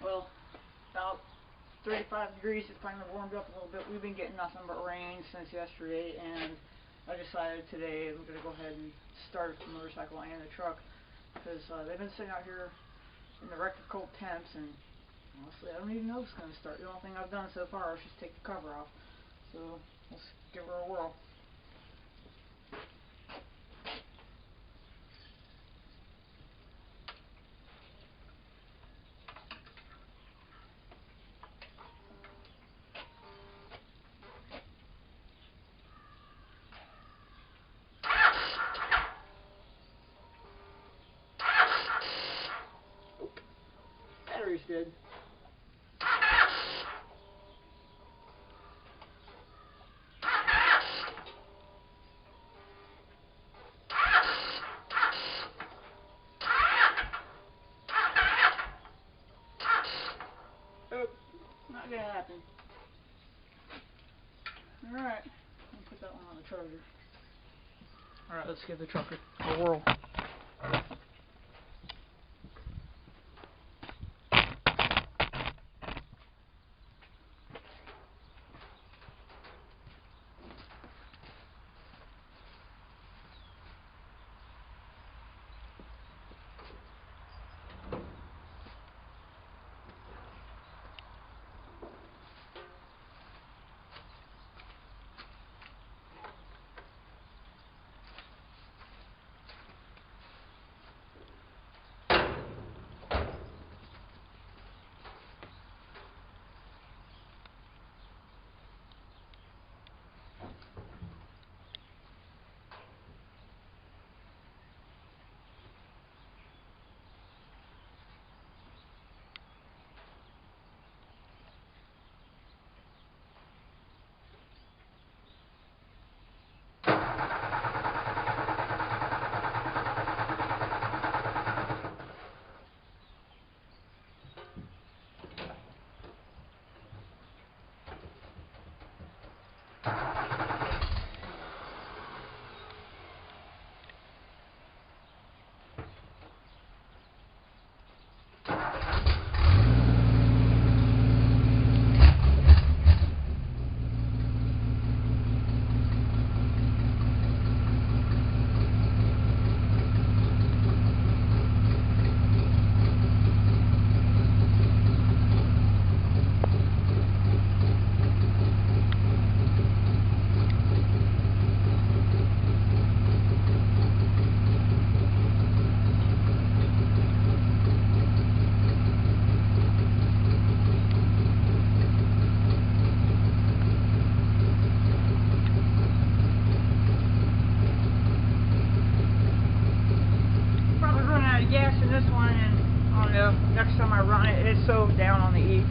well, about 35 degrees. It's finally warmed up a little bit. We've been getting nothing but rain since yesterday, and I decided today I'm going to go ahead and start the motorcycle and the truck, because they've been sitting out here in the record cold temps, and honestly, I don't even know if it's going to start. The only thing I've done so far is just take the cover off. So let's give her a whirl. Battery's dead. Oh, not gonna happen. Alright, I'll put that one on the charger. Alright, let's give the truck a whirl. Gas in this one, and I don't know, next time I run it, it's so down on the E.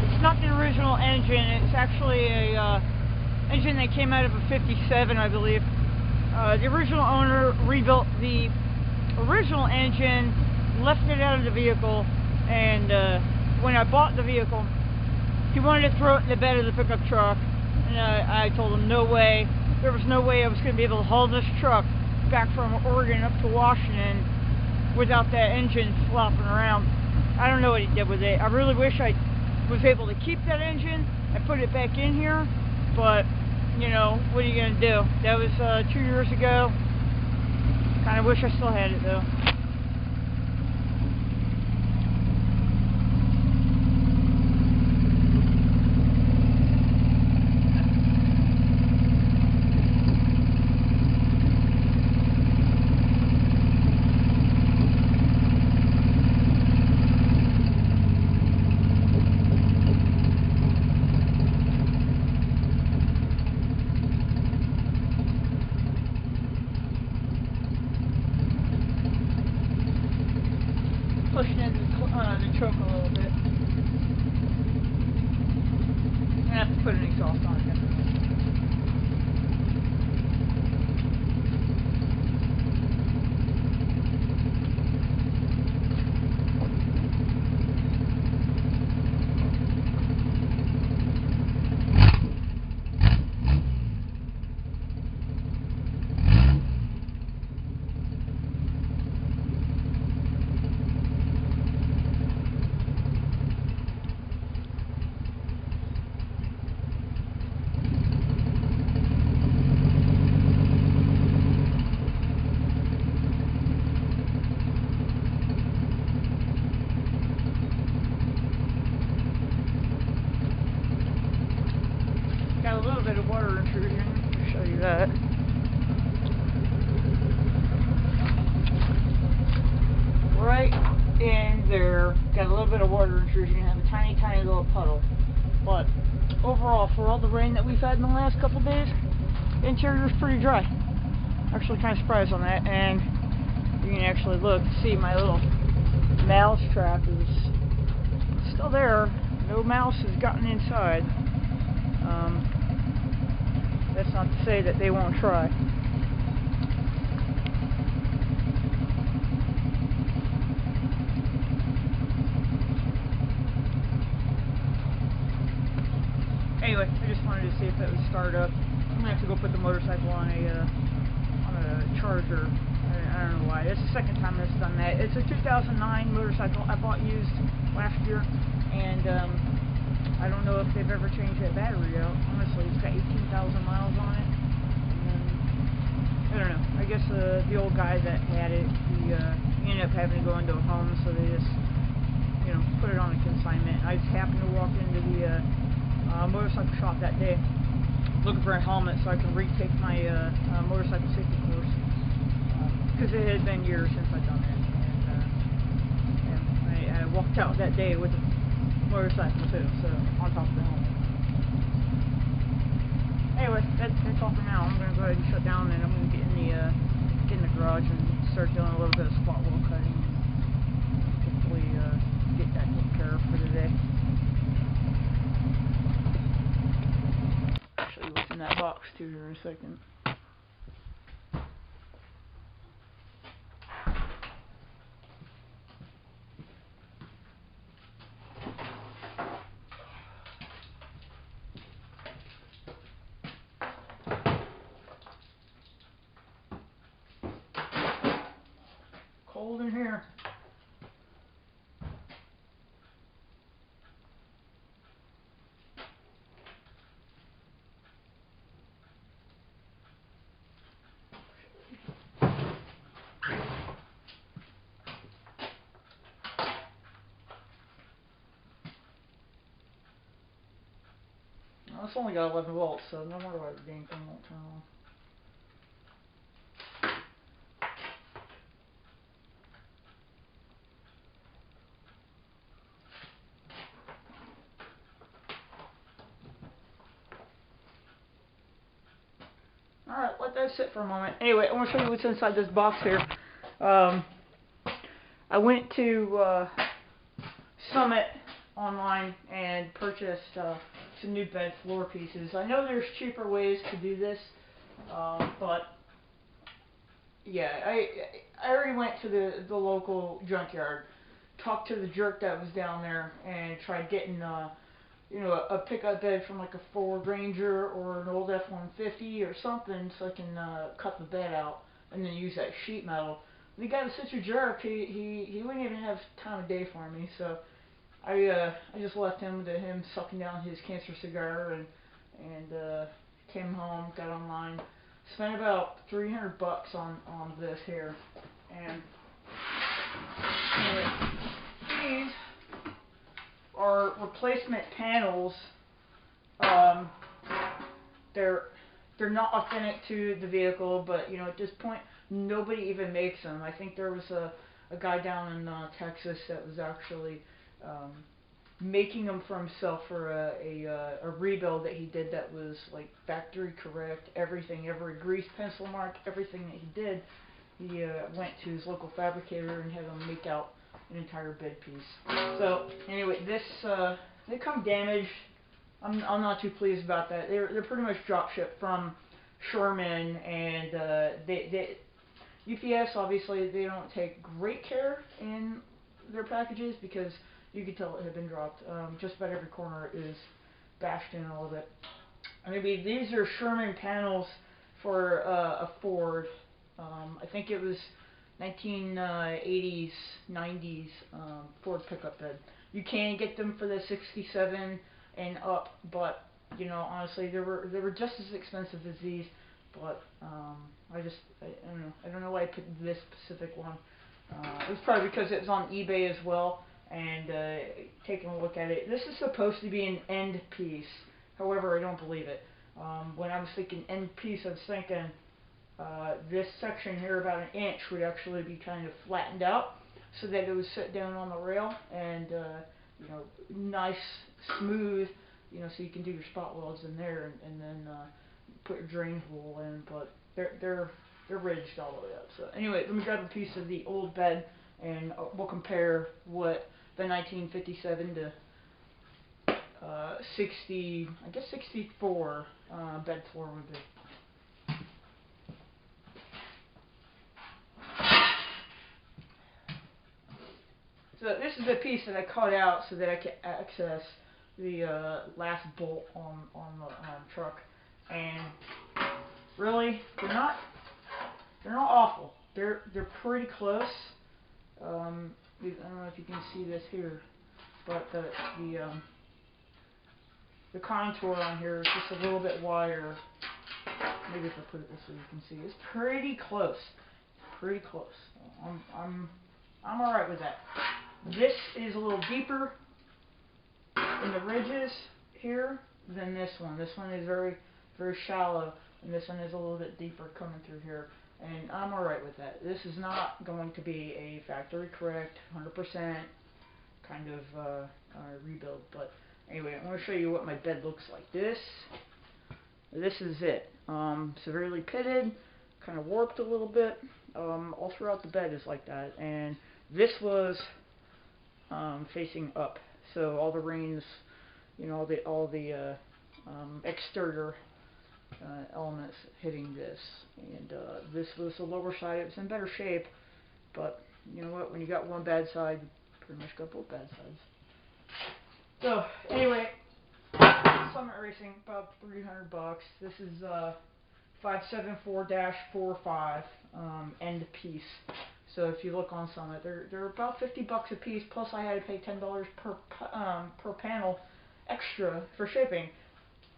It's not the original engine. It's actually a engine that came out of a 57, I believe. The original owner rebuilt the original engine, left it out of the vehicle, and when I bought the vehicle, he wanted to throw it in the bed of the pickup truck, and I told him no way. There was no way I was going to be able to haul this truck back from Oregon up to Washington without that engine flopping around. I don't know what he did with it. I really wish I was able to keep that engine and put it back in here, but, you know, what are you going to do? That was 2 years ago. Kind of wish I still had it, though. got a little bit of water intrusion. I'll show you that. Right in there, got a little bit of water intrusion. You have a tiny, tiny little puddle. But overall, for all the rain that we've had in the last couple days, the interior is pretty dry. Actually, kind of surprised on that. And you can actually look, see my little mouse trap is still there. No mouse has gotten inside. That's not to say that they won't try. Anyway, I just wanted to see if that would start up. I'm gonna have to go put the motorcycle on a charger. I don't know why. It's the second time it's done that. It's a 2009 motorcycle I bought used last year, and I don't know if they've ever changed that battery out. Honestly, it's got 18,000 miles on it. And I don't know. I guess the old guy that had it, he ended up having to go into a home, so they just, put it on a consignment. I just happened to walk into the motorcycle shop that day looking for a helmet so I can retake my motorcycle safety course, because it had been years since I'd done it, and I walked out that day with a motorcycle too, so on top of the helmet. Anyway, that's all for now. I'm gonna go ahead and shut down, and I'm gonna get in the garage and start doing a little bit of spot wheel cutting, and hopefully get that taken care of for the day. What's in that box too here in a second. Cold in here. Well, it's only got 11 volts, so no wonder why the dang thing won't turn on. Alright, let that sit for a moment. Anyway, I want to show you what's inside this box here. I went to Summit online and purchased some new bed floor pieces. I know there's cheaper ways to do this, but yeah, I already went to the local junkyard, talked to the jerk that was down there, and tried getting a pickup bed from like a Ford Ranger or an old F-150 or something, so I can cut the bed out and then use that sheet metal. The guy was such a jerk, he wouldn't even have time of day for me, so I just left him to him sucking down his cancer cigar, and came home, got online, spent about $300 on this here, and these are replacement panels. They're not authentic to the vehicle, but at this point nobody even makes them. I think there was a guy down in Texas that was actually making them for himself for a rebuild that he did that was like factory correct, everything, every grease pencil mark, everything that he did, he went to his local fabricator and had them make out an entire bed piece. So anyway, this they come damaged. I'm not too pleased about that. They're pretty much drop shipped from Sherman, and they UPS, obviously they don't take great care in their packages because you could tell it had been dropped. Just about every corner is bashed in a little bit. Maybe these are Sherman panels for a Ford. I think it was 1980s, 90s Ford pickup bed. You can get them for the 67 and up, but honestly, they were just as expensive as these. But I don't know why I picked this specific one. It was probably because it was on eBay as well. And taking a look at it, this is supposed to be an end piece. However, I don't believe it. When I was thinking end piece, I was thinking this section here, about an inch, would actually be kind of flattened out so that it would sit down on the rail and you know, nice, smooth, you know, so you can do your spot welds in there, and then put your drain hole in. But they're ridged all the way up. So anyway, let me grab a piece of the old bed, and we'll compare what the 1957 to 60, I guess 64 bed floor would be. So this is the piece that I cut out so that I can access the last bolt on the truck. And really, they're not awful. They're pretty close. I don't know if you can see this here, but the contour on here is just a little bit wider. Maybe if I put it this way, you can see it's pretty close. Pretty close. I'm all right with that. This is a little deeper in the ridges here than this one. This one is very, very shallow, and this one is a little bit deeper coming through here. And I'm all right with that. This is not going to be a factory correct, 100% kind of rebuild. But anyway, I'm going to show you what my bed looks like. This is it. Severely pitted, kind of warped a little bit. All throughout the bed is like that. And this was facing up, so all the rains, you know, all the exterior elements hitting this. And this was the lower side. It was in better shape, but you know what? When you got one bad side, you pretty much got both bad sides. So anyway, Summit Racing, about $300. This is 574-45 end piece. So if you look on Summit, they're about $50 a piece. Plus I had to pay $10 per panel extra for shipping.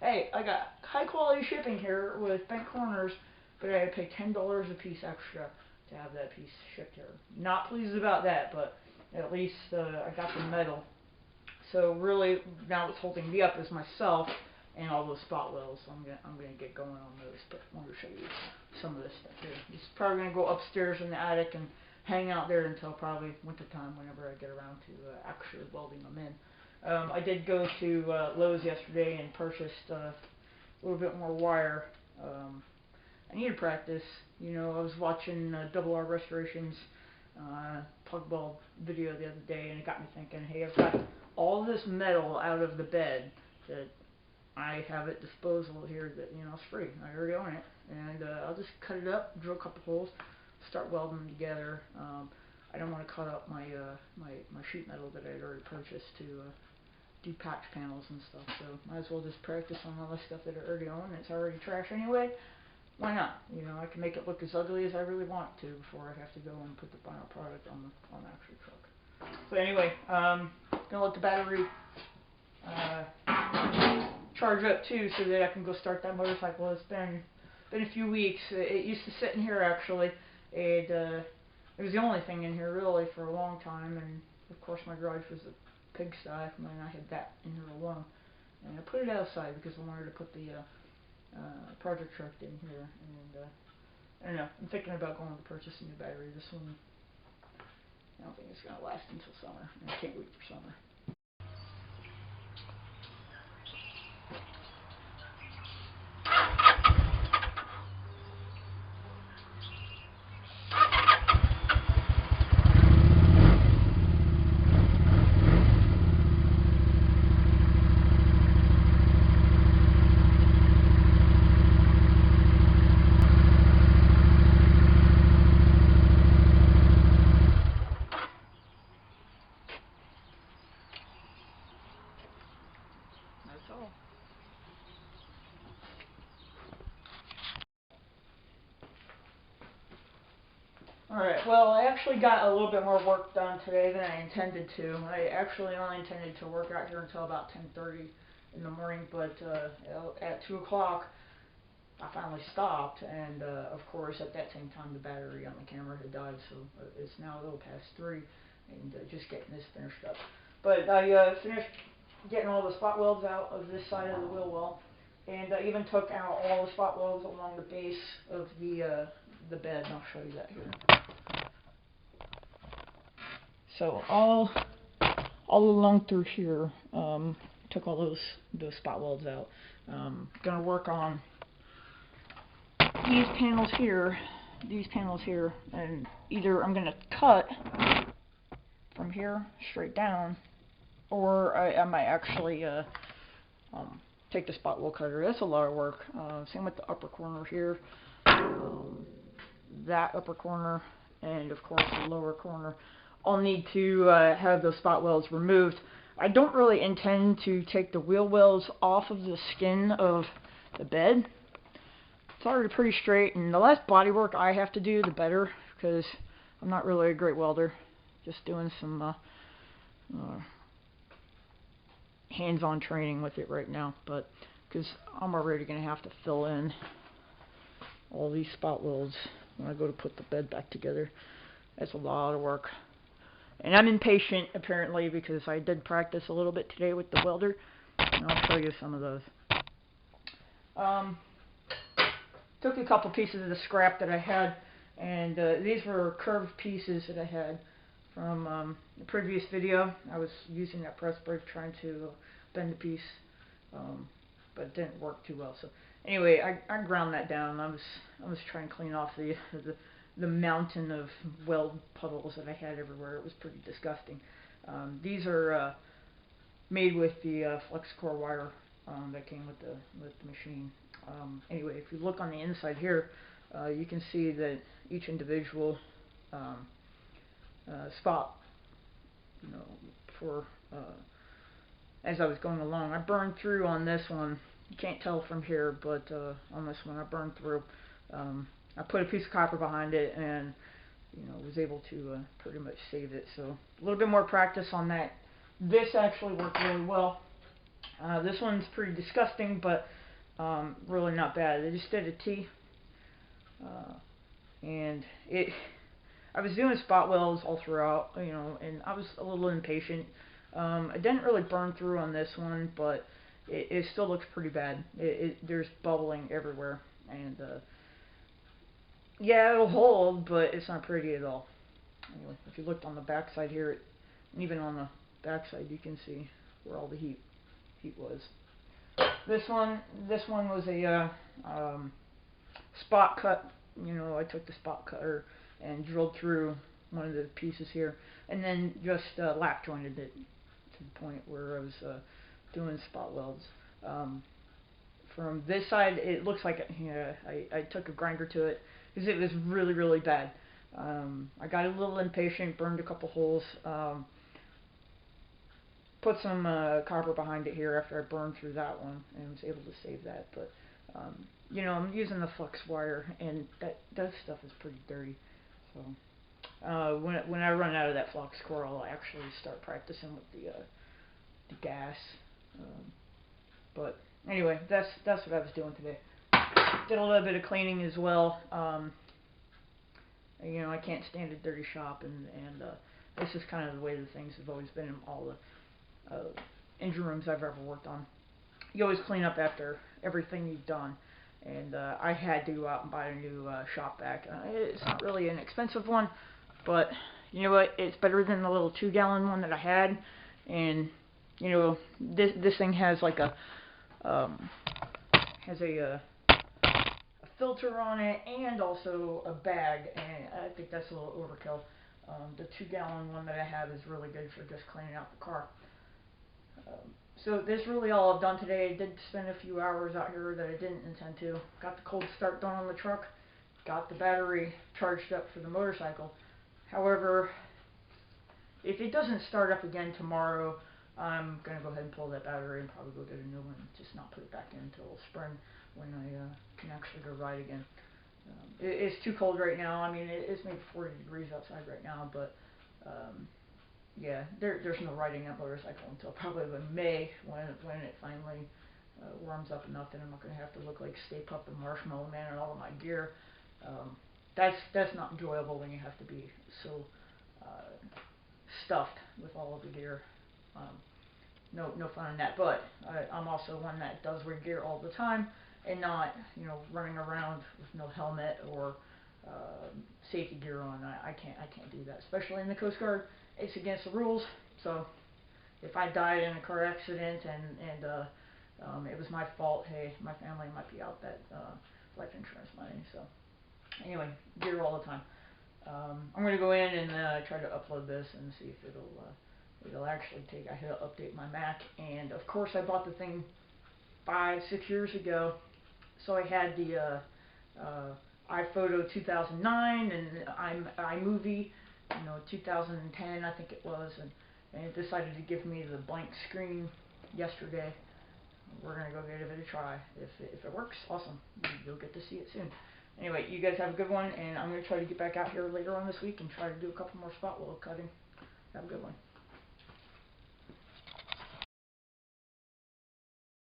Hey, I got high quality shipping here with bent corners, but I had to pay $10 a piece extra to have that piece shipped here. Not pleased about that, but at least I got the metal. So really, now what's holding me up is myself and all those spot welds. So I'm gonna get going on those. But I wanted to show you some of this stuff here. This is probably gonna go upstairs in the attic and hang out there until probably winter time, whenever I get around to actually welding them in. I did go to Lowe's yesterday and purchased a little bit more wire. I need to practice. You know, I was watching Double R Restorations plug bulb video the other day, and it got me thinking, hey, I've got all this metal out of the bed that I have at disposal here that, you know, it's free. I already own it. And I'll just cut it up, drill a couple holes, start welding them together. I don't want to cut up my my sheet metal that I had already purchased to do patch panels and stuff. So might as well just practice on all the stuff that I already own. It's already trash anyway. Why not? You know, I can make it look as ugly as I really want to before I have to go and put the final product on the actual truck. So anyway, gonna let the battery charge up too, so that I can go start that motorcycle. It's been a few weeks. It used to sit in here actually, and it was the only thing in here really for a long time. And of course my garage was a pigsty, and I had that in here alone. And I put it outside because I wanted to put the project truck in here. And I don't know. I'm thinking about going to purchase a new battery. This one, I don't think it's gonna last until summer. And I can't wait for summer. That's all. Alright, well, I actually got a little bit more work done today than I intended to. I actually only intended to work out here until about 10:30 in the morning, but at 2 o'clock I finally stopped, and of course at that same time the battery on the camera had died, so it's now a little past 3, and just getting this finished up. But I finished getting all the spot welds out of this side of the wheel well, And I even took out all the spot welds along the base of the bed, and I'll show you that here. So all along through here, took all those spot welds out. Gonna work on these panels here, and either I'm gonna cut from here straight down, or I might actually take the spot weld cutter. That's a lot of work. Same with the upper corner here, that upper corner, and of course the lower corner. I'll need to have those spot welds removed. I don't really intend to take the wheel wells off of the skin of the bed. It's already pretty straight, and the less body work I have to do, the better, because I'm not really a great welder. Just doing some hands-on training with it right now, but because I'm already going to have to fill in all these spot welds when I go to put the bed back together. That's a lot of work. And I'm impatient, apparently, because I did practice a little bit today with the welder, and I'll show you some of those. Took a couple pieces of the scrap that I had, and these were curved pieces that I had from the previous video. I was using that press brake trying to bend the piece, but it didn't work too well. So anyway, I ground that down. I was trying to clean off the mountain of weld puddles that I had everywhere. It was pretty disgusting. These are made with the flex core wire that came with the machine. Anyway, if you look on the inside here, you can see that each individual spot, for as I was going along, I burned through on this one. You can't tell from here, but on this one I burned through. I put a piece of copper behind it, and was able to pretty much save it. So a little bit more practice on that. This actually worked really well. This one's pretty disgusting, but really not bad. I just did a T, and I was doing spot welds all throughout, and I was a little impatient. I didn't really burn through on this one, but it still looks pretty bad. There's bubbling everywhere, and yeah, it'll hold, but it's not pretty at all. Anyway, if you looked on the back side here, and even on the back side, you can see where all the heat was. This one was a spot cut. I took the spot cutter and drilled through one of the pieces here, and then just lap jointed it to the point where I was doing spot welds. From this side, it looks like I took a grinder to it because it was really, really bad. I got a little impatient, burned a couple holes, put some copper behind it here after I burned through that one, and was able to save that. But I'm using the flex wire, and that stuff is pretty dirty. So when I run out of that flex core, I'll actually start practicing with the gas. But anyway, that's what I was doing today. Did a little bit of cleaning as well. I can't stand a dirty shop, and this is kind of the way the things have always been in all the engine rooms I've ever worked on. You always clean up after everything you've done, and I had to go out and buy a new shop vac. It's not really an expensive one, but you know what? It's better than the little 2-gallon one that I had, and this thing has like a filter on it, and also a bag, and I think that's a little overkill. The 2-gallon one that I have is really good for just cleaning out the car. So that's really all I've done today. I did spend a few hours out here that I didn't intend to. Got the cold start done on the truck, got the battery charged up for the motorcycle. However, if it doesn't start up again tomorrow, I'm going to go ahead and pull that battery and probably go get a new one, just not put it back in until spring when I can actually go ride again. It's too cold right now. I mean, it's maybe 40 degrees outside right now, but yeah, there's no riding that motorcycle until probably May when it finally warms up enough that I'm not going to have to look like Stay Puft and Marshmallow Man and all of my gear. That's not enjoyable when you have to be so stuffed with all of the gear. no fun in that. But I'm also one that does wear gear all the time and not, you know, running around with no helmet or safety gear on. I can't do that, especially in the Coast Guard. It's against the rules. So if I died in a car accident and it was my fault, hey, my family might be out that life insurance money. So anyway, gear all the time. I'm going to go in and try to upload this and see if it'll actually take. I had to update my Mac, and of course I bought the thing 5-6 years ago, so I had the iPhoto 2009 and iMovie, 2010 I think it was, and it decided to give me the blank screen yesterday. We're gonna go give it a try. If it works, awesome. You'll get to see it soon. Anyway, you guys have a good one, and I'm gonna try to get back out here later on this week and try to do a couple more spot weld cutting. Have a good one.